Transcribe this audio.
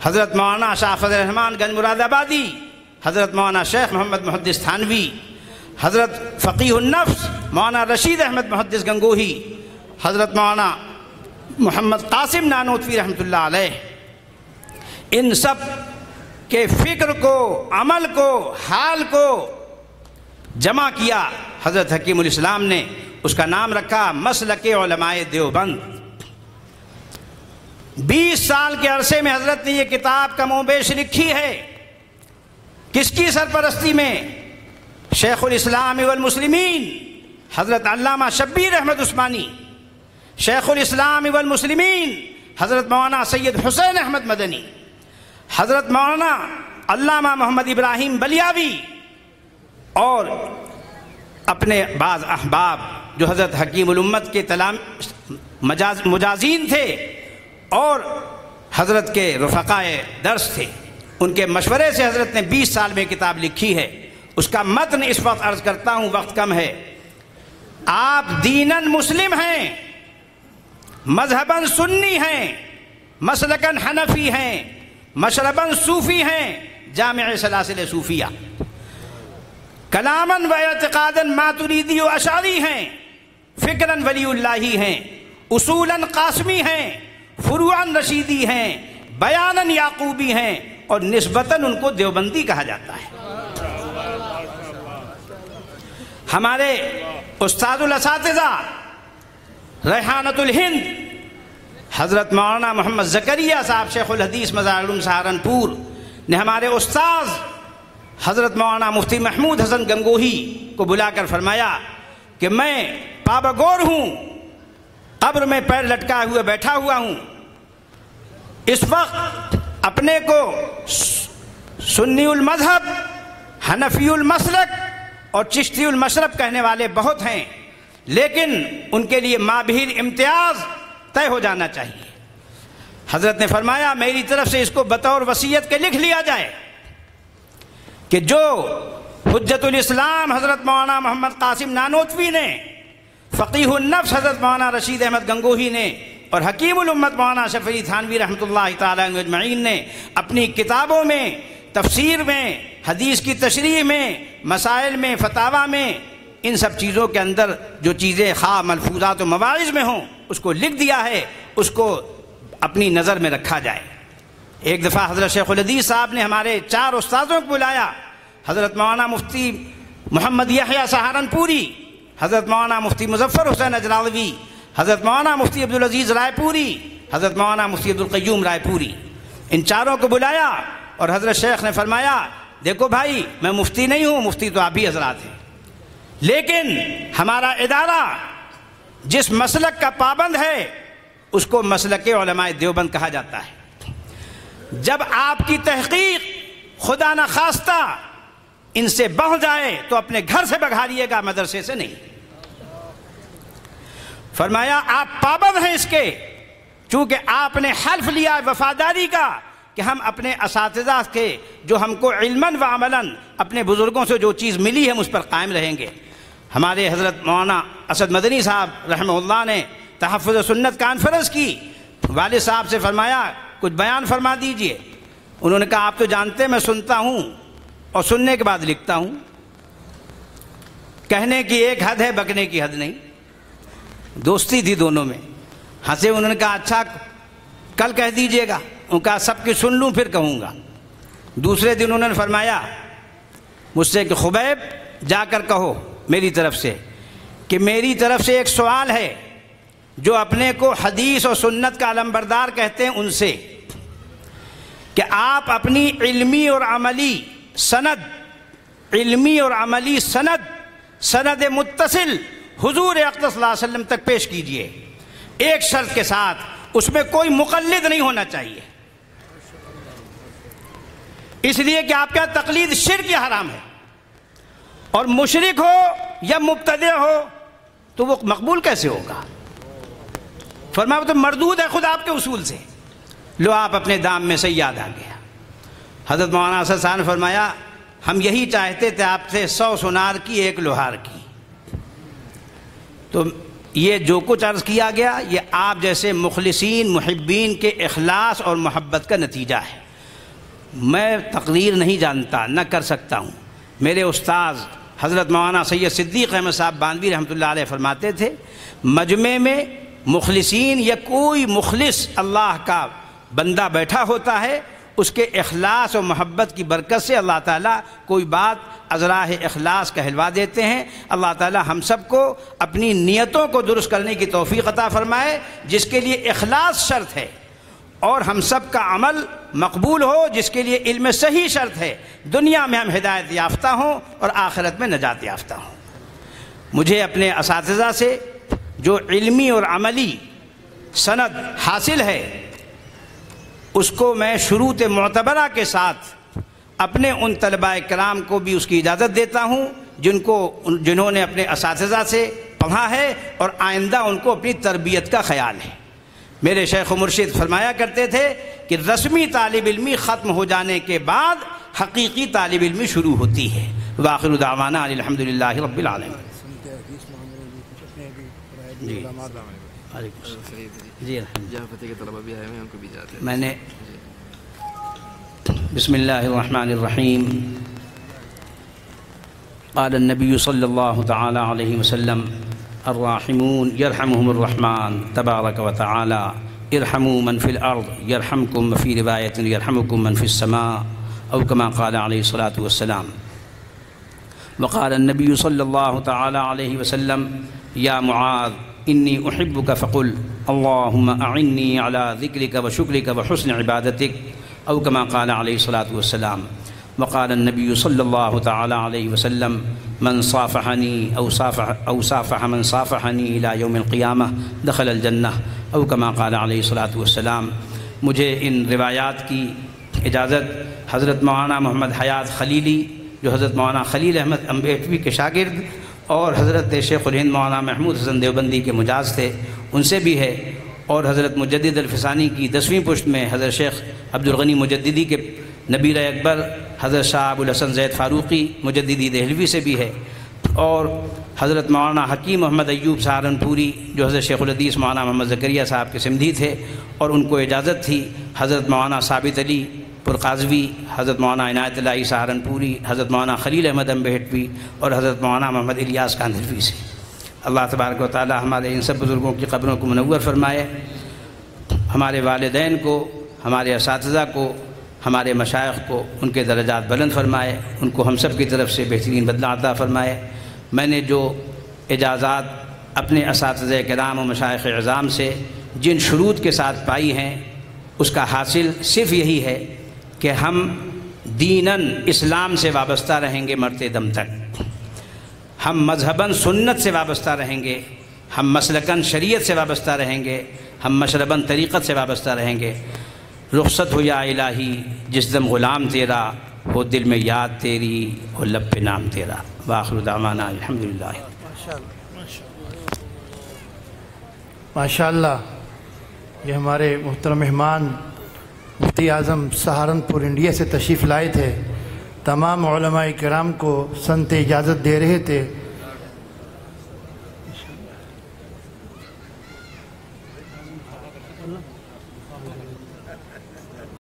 حضرت مولانا شاہ فضل الرحمان گنج مراد آبادی، حضرت مولانا شیخ محمد محدث تھانوی، حضرت فقیہ النفس مولانا رشید احمد محدث گنگوہی، حضرت مولانا محمد قاسم نانوتوی رحمۃ اللہ علیہ، ان سب کے فکر کو، عمل کو، حال کو جمع کیا حضرت حکیم الاسلام نے، اس کا نام رکھا مسلک علماء دیوبند۔ 20 سال کے عرصے میں حضرت نے یہ کتاب کم و بیش لکھی ہے۔ کس کی سرپرستی میں؟ شیخ الاسلام والمسلمین حضرت علامہ شبیر احمد عثمانی، شیخ الاسلام والمسلمین حضرت مولانا سید حسین احمد مدنی، حضرت مولانا علامہ محمد ابراہیم بلیاوی، اور اپنے بعض احباب جو حضرت حکیم الامت کے مجازین تھے اور حضرت کے رفقائے درس تھے، ان کے مشورے سے حضرت نے 20 سال میں کتاب لکھی ہے۔ اس کا متن اس وقت عرض کرتا ہوں، وقت کم ہے۔ آپ دیناً مسلم ہیں، مذہباً سنی ہیں، مسلکاً حنفی ہیں، مشرباً صوفی ہیں، جامع سلاسل صوفیہ، کلاماً و اعتقاداً ماتریدی و اشعری ہیں، فکراً ولی اللہی ہیں، اصولاً قاسمی ہیں، فروعاً رشیدی ہیں، بیاناً یعقوبی ہیں، اور نسبتاً ان کو دیوبندی کہا جاتا ہے۔ ہمارے استاذ الاساتذہ ریحانۃ الہند حضرت مولانا محمد زکریہ صاحب شیخ الحدیث مظاہر علوم سہارنپور نے ہمارے استاذ حضرت مولانا مفتی محمود حسن گنگوہی کو بلا کر فرمایا کہ میں پابگور ہوں، قبر میں پیر لٹکائے ہوئے بیٹھا ہوا ہوں، اس وقت اپنے کو سنی المذہب، حنفی المسلک اور چشتی المشرب کہنے والے بہت ہیں، لیکن ان کے لیے مابہر امتیاز طے ہو جانا چاہیے۔ حضرت نے فرمایا میری طرف سے اس کو بطور وصیت کے لکھ لیا جائے کہ جو حجت الاسلام حضرت مولانا محمد قاسم نانوتوی نے، فقیہ النفس حضرت مولانا رشید احمد گنگوہی نے، اور حکیم الامت مولانا شفیع تھانوی رحمۃ اللہ تعالیٰ عنہ اجمعین نے اپنی کتابوں میں، تفسیر میں، حدیث کی تشریح میں، مسائل میں، فتاویٰ میں، ان سب چیزوں کے اندر جو چیزیں خواہ ملفوظات و مواعظ میں ہوں اس کو لکھ دیا ہے، اس کو اپنی نظر میں رکھا جائے۔ ایک دفعہ حضرت شیخ الحدیث صاحب نے ہمارے 4 استاذوں کو بلایا، حضرت مولانا مفتی محمد یحییٰ سہارنپوری، حضرت مولانا مفتی مظفر حسین اجراوی، حضرت مولانا مفتی عبدالعزیز رائے پوری، حضرت مولانا مفتی عبدالقیوم رائے پوری، ان 4 کو بلایا اور حضرت شیخ نے فرمایا دیکھو بھائی میں مفتی نہیں ہوں، مفتی تو آپ ہی حضرات ہیں، لیکن ہمارا ادارہ جس مسلک کا پابند ہے اس کو مسلک علماء دیوبند کہا جاتا ہے۔ جب آپ کی تحقیق خدا نخواستہ ان سے بڑھ جائے تو اپنے گھر سے بگھاریے گا، مدرسے سے نہیں۔ فرمایا آپ پابند ہیں اس کے، چونکہ آپ نے حلف لیا وفاداری کا کہ ہم اپنے اساتذہ کے جو ہم کو علماً و عملاً اپنے بزرگوں سے جو چیز ملی ہے ہم اس پر قائم رہیں گے۔ ہمارے حضرت مولانا اسد مدنی صاحب رحمہ اللہ نے تحفظ سنت کانفرنس کی، والد صاحب سے فرمایا کچھ بیان فرما دیجئے۔ انہوں نے کہا آپ تو جانتے میں سنتا ہوں اور سننے کے بعد لکھتا ہوں، کہنے کی ایک حد ہے، بکنے کی حد نہیں۔ دوستی تھی دونوں میں، ہنسے۔ انہوں نے کہا اچھا کل کہہ دیجئے گا۔ انہوں نے کہا سب کی سن لوں پھر کہوں گا۔ دوسرے دن انہوں نے فرمایا مجھ سے کہ خبیب جا کر کہو میری طرف سے کہ میری طرف سے ایک سوال ہے، جو اپنے کو حدیث اور سنت کا علمبردار کہتے ہیں ان سے، کہ آپ اپنی علمی اور عملی سند سند متصل حضور اقدس صلی اللہ علیہ وسلم تک پیش کیجئے، ایک شرط کے ساتھ، اس میں کوئی مقلد نہیں ہونا چاہیے، اس لیے کہ آپ کا تقلید شرک یا حرام ہے، اور مشرک ہو یا مبتدع ہو تو وہ مقبول کیسے ہوگا؟ فرمایا تو مردود ہے خود آپ کے اصول سے۔ لو آپ اپنے دام میں سے یاد آ گیا۔ حضرت مولانا اسد صاحب نے فرمایا ہم یہی چاہتے تھے آپ سے 100 سونار کی 1 لوہار کی۔ تو یہ جو کچھ عرض کیا گیا یہ آپ جیسے مخلصین محبین کے اخلاص اور محبت کا نتیجہ ہے۔ میں تقریر نہیں جانتا، نہ کر سکتا ہوں۔ میرے استاذ حضرت مولانا سید صدیق احمد صاحب باندوی رحمۃ اللہ علیہ فرماتے تھے، مجمع میں مخلصین یا کوئی مخلص اللہ کا بندہ بیٹھا ہوتا ہے، اس کے اخلاص و محبت کی برکت سے اللہ تعالیٰ کوئی بات ازراہ اخلاص کہلوا دیتے ہیں۔ اللہ تعالیٰ ہم سب کو اپنی نیتوں کو درست کرنے کی توفیق عطا فرمائے، جس کے لیے اخلاص شرط ہے، اور ہم سب کا عمل مقبول ہو جس کے لیے علم صحیح شرط ہے، دنیا میں ہم ہدایت یافتہ ہوں اور آخرت میں نجات یافتہ ہوں۔ مجھے اپنے اساتذہ سے جو علمی اور عملی سند حاصل ہے اس کو میں شروط معتبرہ کے ساتھ اپنے ان طلباء کرام کو بھی اس کی اجازت دیتا ہوں جنہوں نے اپنے اساتذہ سے پڑھا ہے اور آئندہ ان کو اپنی تربیت کا خیال ہے۔ میرے شیخ و مرشد فرمایا کرتے تھے کہ رسمی طالب علمی ختم ہو جانے کے بعد حقیقی طالب علمی شروع ہوتی ہے۔ وآخر دعوانا الحمدللہ رب العالمین۔ جی جی میں نے بسم اللہ الرحمن الرحیم۔ قال النبی صلی اللہ تعالی علیہ وسلم الراحمون یرحمہم الرحمن تبارک و تعالی ارحموا من فی الارض یرحمکم، فی روایت یرحمکم من فی السماء، او کما قال علیہ الصلاۃ والسلام۔ وقال النبی صلی اللہ تعالی علیہ وسلم یا معاذ انی احبک فقل اللہم اعنی علی ذکرک و شکرک و حسن عبادتک، او کما قال علیہ الصلاۃ والسلام۔ وقال النبی صلی اللہ تعالی علیہ وسلم من صافحنی او صافح من صافحنی الی یوم القیامہ دخل الجنہ، او کما قال علیہ الصلاۃ والسلام۔ مجھے ان روایات کی اجازت حضرت مولانا محمد حیات خلیلی جو حضرت مولانا خلیل احمد امبیٹوی کے شاگرد اور حضرت شیخ الہند مولانا محمود حسن دیوبندی کے مجاز تھے ان سے بھی ہے، اور حضرت مجدد الفسانی کی 10ویں پشت میں حضرت شیخ عبدالغنی مجددی کے نبیر اکبر حضرت شاہ ابو الحسن زید فاروقی مجددی دہلوی سے بھی ہے، اور حضرت مولانا حکیم محمد ایوب سہارنپوری جو حضرت شیخ الحدیث مولانا محمد زکریا صاحب کے سمدھی تھے، اور ان کو اجازت تھی حضرت مولانا ثابت علی پرقاضوی، حضرت مولانا عنایت اللہ سہارنپوری، حضرت مولانا خلیل احمد امبیٹوی اور حضرت مولانا محمد الیاس کاندھلوی سے۔ اللہ تبارک و تعالی ہمارے ان سب بزرگوں کی قبروں کو منور فرمائے، ہمارے والدین کو، ہمارے اساتذہ کو، ہمارے مشائخ کو ان کے درجات بلند فرمائے، ان کو ہم سب کی طرف سے بہترین بدلہ عطا فرمائے۔ میں نے جو اجازات اپنے اساتذہ کرام و مشائخ اعظام سے جن شروط کے ساتھ پائی ہیں اس کا حاصل صرف یہی ہے کہ ہم دیناً اسلام سے وابستہ رہیں گے مرتے دم تک، ہم مذہباً سنت سے وابستہ رہیں گے، ہم مسلکاً شریعت سے وابستہ رہیں گے، ہم مشرباً طریقت سے وابستہ رہیں گے۔ رخصت ہو یا الہی جس دم غلام تیرا، ہو دل میں یاد تیری، ہو لب پہ نام تیرا۔ وآخر دعوانا الحمدللہ۔ ماشاءاللہ، یہ ہمارے محترم مہمان مفتی اعظم سہارنپور انڈیا سے تشریف لائے تھے، تمام علماء کرام کو سنت اجازت دے رہے تھے